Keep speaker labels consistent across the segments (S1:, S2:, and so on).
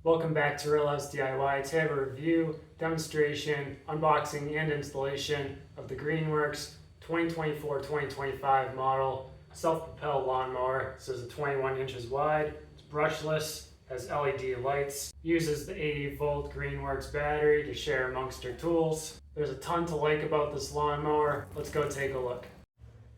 S1: Welcome back to RealHouseDIY. Today I have a review, demonstration, unboxing, and installation of the Greenworks 2024-2025 model Self-Propelled Lawnmower. This is a 21 inches wide, it's brushless, has LED lights, uses the 80 volt Greenworks battery to share amongst your tools. There's a ton to like about this lawnmower. Let's go take a look.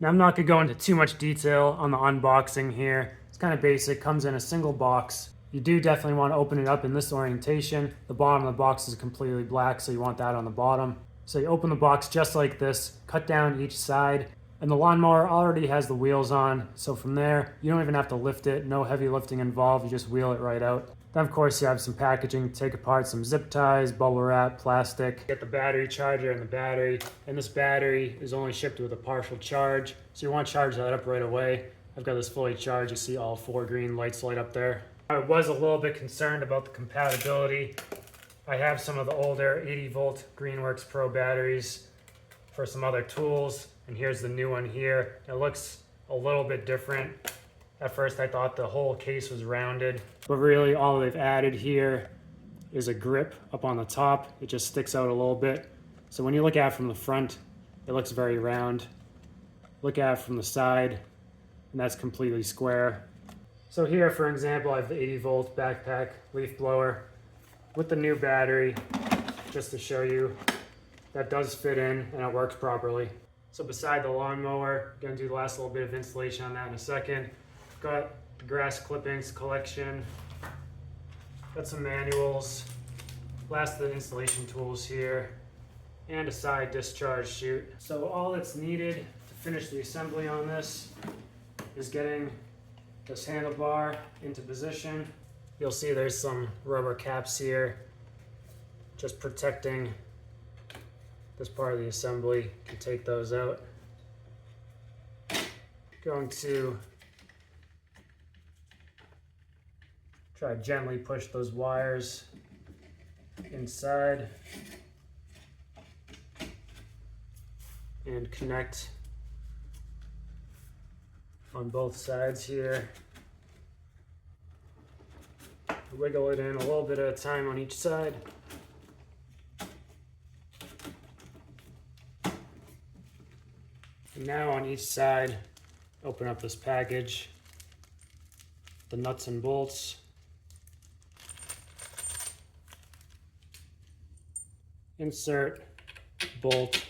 S1: Now I'm not going to go into too much detail on the unboxing here. It's kind of basic, comes in a single box. You do definitely want to open it up in this orientation. The bottom of the box is completely black, so you want that on the bottom. So you open the box just like this, cut down each side, and the lawnmower already has the wheels on. So from there, you don't even have to lift it, no heavy lifting involved, you just wheel it right out. Then of course you have some packaging to take apart, some zip ties, bubble wrap, plastic. Get the battery charger and the battery, and this battery is only shipped with a partial charge, so you want to charge that up right away. I've got this fully charged, you see all 4 green lights light up there. I was a little bit concerned about the compatibility. I have some of the older 80 volt Greenworks Pro batteries for some other tools, and here's the new one here. It looks a little bit different. At first I thought the whole case was rounded, but really all they've added here is a grip up on the top. It just sticks out a little bit. So when you look at it from the front, it looks very round. Look at it from the side, and that's completely square. So here, for example, I have the 80 volt backpack leaf blower with the new battery, just to show you that does fit in and it works properly. So beside the lawnmower, I'm going to do the last little bit of installation on that in a second. Got the grass clippings collection, got some manuals, last of the installation tools here, and a side discharge chute. So all that's needed to finish the assembly on this is getting this handlebar into position. You'll see there's some rubber caps here just protecting this part of the assembly. You can take those out. Going to try to gently push those wires inside and connect on both sides here. Wiggle it in a little bit at a time on each side. And now on each side, open up this package, the nuts and bolts. Insert bolt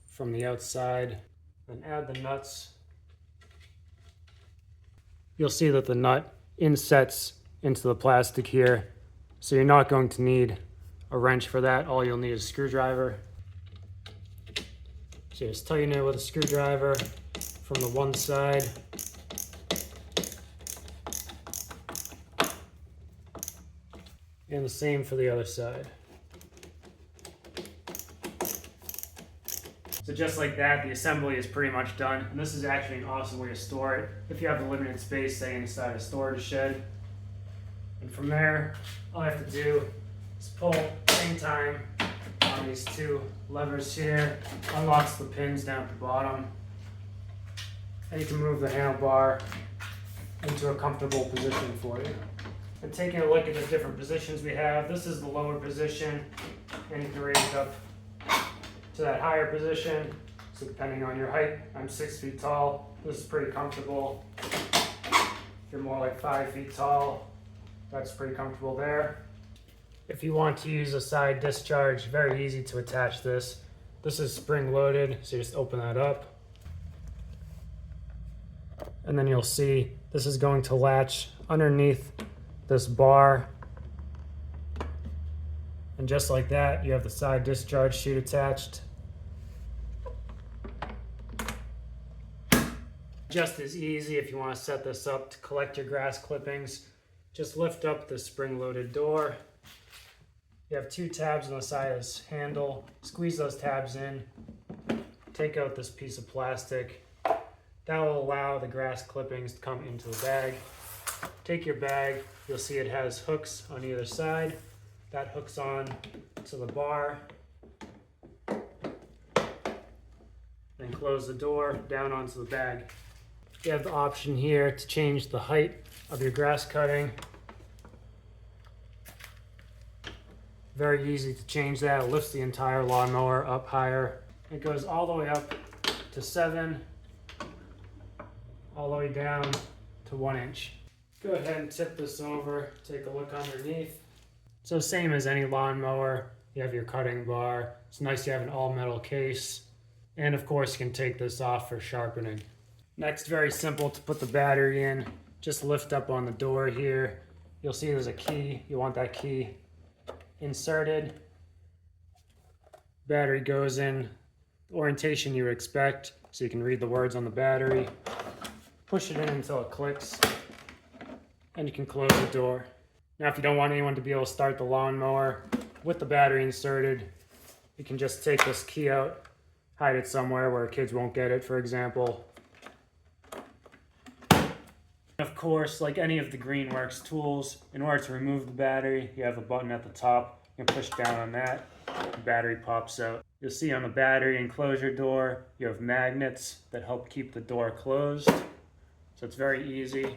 S1: from the outside, then add the nuts. You'll see that the nut insets into the plastic here, so you're not going to need a wrench for that. All you'll need is a screwdriver. So just tighten it with a screwdriver from the one side. And the same for the other side. So just like that, the assembly is pretty much done. And this is actually an awesome way to store it if you have a limited space, say inside a storage shed. And from there, all I have to do is pull at the same time on these 2 levers here. Unlocks the pins down at the bottom. And you can move the handlebar into a comfortable position for you. And taking a look at the different positions we have, this is the lower position, and you can raise it up to that higher position. So depending on your height, I'm 6 feet tall. This is pretty comfortable. If you're more like 5 feet tall, that's pretty comfortable there. If you want to use a side discharge, very easy to attach this. This is spring loaded, so you just open that up. And then you'll see this is going to latch underneath this bar. And just like that, you have the side discharge chute attached. Just as easy if you want to set this up to collect your grass clippings. Just lift up the spring-loaded door. You have 2 tabs on the side of this handle. Squeeze those tabs in. Take out this piece of plastic. That will allow the grass clippings to come into the bag. Take your bag. You'll see it has hooks on either side. That hooks on to the bar. Then close the door down onto the bag. You have the option here to change the height of your grass cutting. Very easy to change that. It lifts the entire lawnmower up higher. It goes all the way up to 7, all the way down to 1 inch. Go ahead and tip this over, take a look underneath. So same as any lawnmower, you have your cutting bar. It's nice to have an all metal case. And of course you can take this off for sharpening. Next, very simple to put the battery in. Just lift up on the door here. You'll see there's a key. You want that key inserted. Battery goes in the orientation you would expect, so you can read the words on the battery. Push it in until it clicks, and you can close the door. Now if you don't want anyone to be able to start the lawnmower with the battery inserted, you can just take this key out, hide it somewhere where kids won't get it, for example. Of course, like any of the Greenworks tools, in order to remove the battery, you have a button at the top. You can push down on that, the battery pops out. You'll see on the battery enclosure door, you have magnets that help keep the door closed. So it's very easy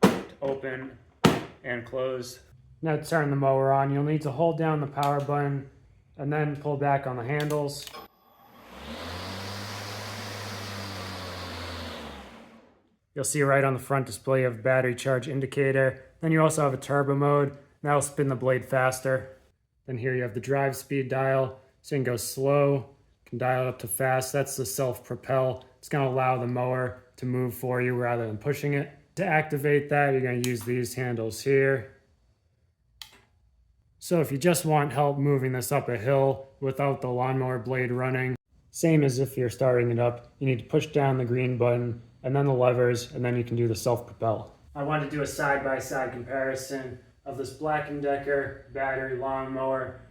S1: to open and close. Now to turn the mower on, you'll need to hold down the power button and then pull back on the handles. You'll see right on the front display you have a battery charge indicator. Then you also have a turbo mode, and that'll spin the blade faster. Then here you have the drive speed dial, so you can go slow, you can dial it up to fast. That's the self-propel. It's gonna allow the mower to move for you rather than pushing it. To activate that, you're gonna use these handles here. So if you just want help moving this up a hill without the lawnmower blade running, same as if you're starting it up, you need to push down the green button and then the levers, and then you can do the self-propel. I wanted to do a side-by-side comparison of this Black & Decker battery lawnmower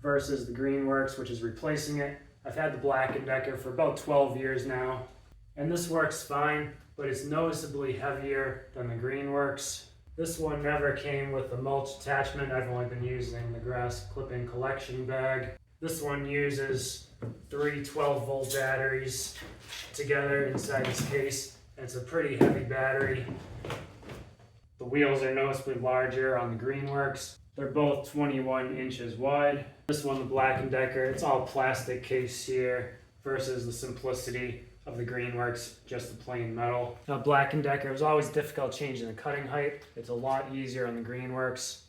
S1: versus the Greenworks, which is replacing it. I've had the Black & Decker for about 12 years now, and this works fine, but it's noticeably heavier than the Greenworks. This one never came with the mulch attachment. I've only been using the grass clipping collection bag. This one uses 3 12-volt batteries together inside this case. It's a pretty heavy battery. The wheels are noticeably larger on the Greenworks. They're both 21 inches wide. This one, the Black & Decker, it's all plastic case here versus the simplicity of the Greenworks, just the plain metal. Now Black & Decker, it was always difficult changing the cutting height. It's a lot easier on the Greenworks.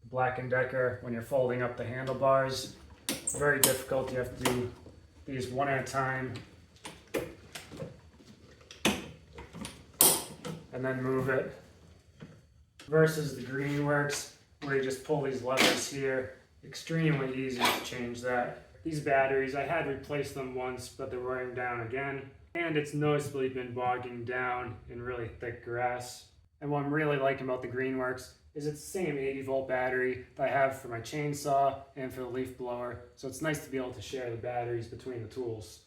S1: The Black & Decker, when you're folding up the handlebars, it's very difficult. You have to do these one at a time and then move it. Versus the Greenworks, where you just pull these levers here. Extremely easy to change that. These batteries, I had replaced them once, but they're wearing down again. And it's noticeably been bogging down in really thick grass. And what I'm really liking about the Greenworks is it's the same 80-volt battery that I have for my chainsaw and for the leaf blower. So it's nice to be able to share the batteries between the tools.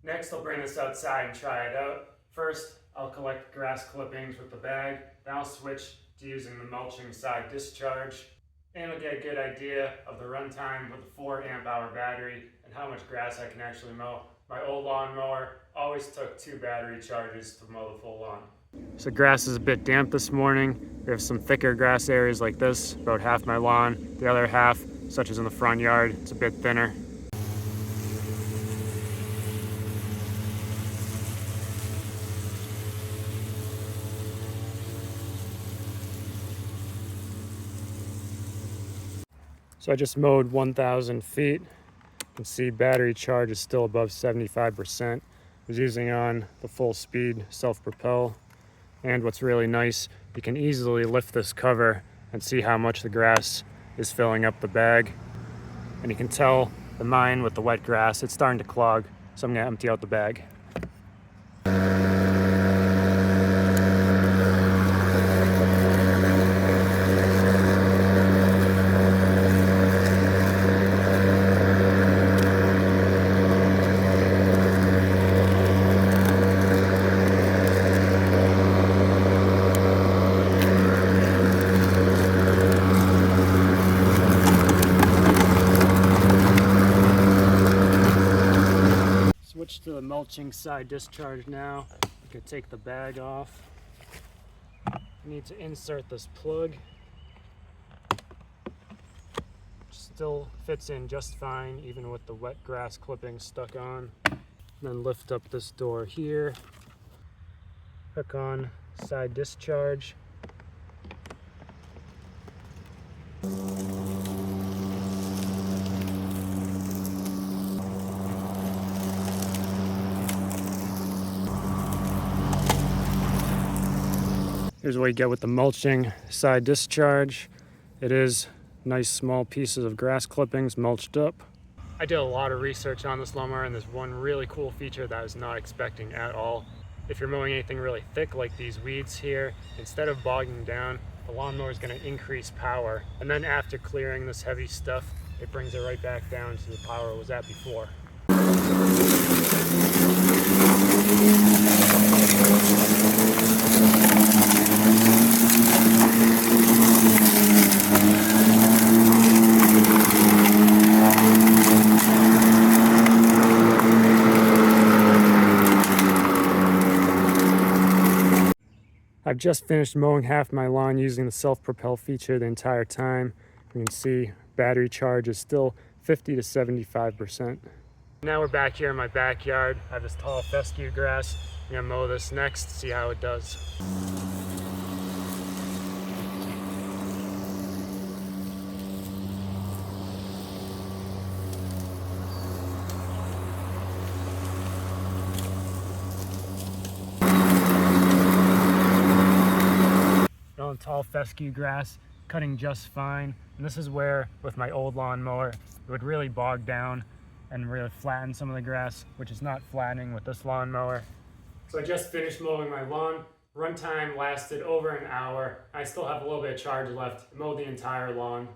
S1: Next, I'll bring this outside and try it out. First, I'll collect grass clippings with the bag. Then I'll switch to using the mulching side discharge. And I'll get a good idea of the runtime with the 4 amp hour battery and how much grass I can actually mow. My old lawnmower always took 2 battery charges to mow the full lawn. So grass is a bit damp this morning. We have some thicker grass areas like this, about half my lawn. The other half, such as in the front yard, it's a bit thinner. So I just mowed 1,000 feet. You can see battery charge is still above 75%. I was using on the full speed self-propel. And what's really nice, you can easily lift this cover and see how much the grass is filling up the bag. And you can tell the mine with the wet grass, it's starting to clog. So I'm gonna empty out the bag. Switch to the mulching side discharge now. You can take the bag off. You need to insert this plug. Just still fits in just fine even with the wet grass clippings stuck on. Then lift up this door here, hook on side discharge. Here's what you get with the mulching side discharge. It is nice small pieces of grass clippings mulched up. I did a lot of research on this lawnmower, and there's one really cool feature that I was not expecting at all. If you're mowing anything really thick like these weeds here, instead of bogging down, the lawnmower is going to increase power. And then after clearing this heavy stuff, it brings it right back down to the power it was at before. I've just finished mowing half my lawn using the self-propelled feature the entire time. You can see battery charge is still 50 to 75%. Now we're back here in my backyard. I have this tall fescue grass. I'm gonna mow this next, see how it does. Tall fescue grass, cutting just fine. And this is where, with my old lawnmower, it would really bog down and really flatten some of the grass, which is not flattening with this lawnmower. So I just finished mowing my lawn. Runtime lasted over an hour. I still have a little bit of charge left to mow the entire lawn.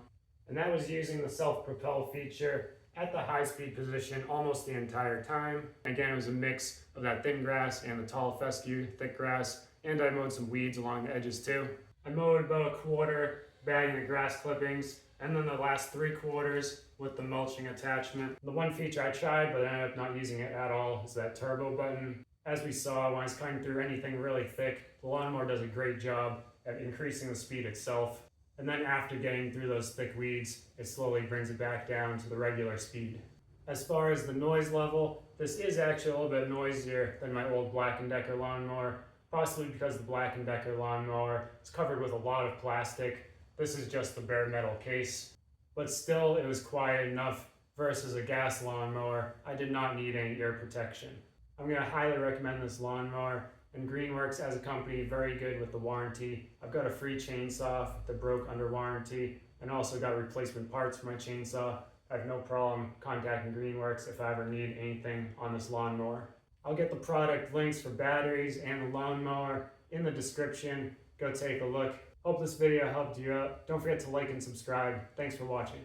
S1: And that was using the self-propel feature at the high-speed position almost the entire time. Again, it was a mix of that thin grass and the tall fescue thick grass, and I mowed some weeds along the edges too. I mowed about a quarter, bagging the grass clippings, and then the last 3/4 with the mulching attachment. The one feature I tried, but I ended up not using it at all, is that turbo button. As we saw, when I was cutting through anything really thick, the lawnmower does a great job at increasing the speed itself. And then after getting through those thick weeds, it slowly brings it back down to the regular speed. As far as the noise level, this is actually a little bit noisier than my old Black & Decker lawnmower. Possibly because the Black & Decker lawnmower is covered with a lot of plastic. This is just the bare metal case. But still, it was quiet enough versus a gas lawnmower. I did not need any ear protection. I'm going to highly recommend this lawnmower. And Greenworks as a company, very good with the warranty. I've got a free chainsaw that broke under warranty, and also got replacement parts for my chainsaw. I have no problem contacting Greenworks if I ever need anything on this lawnmower. I'll get the product links for batteries and the lawnmower in the description. Go take a look. Hope this video helped you out. Don't forget to like and subscribe. Thanks for watching.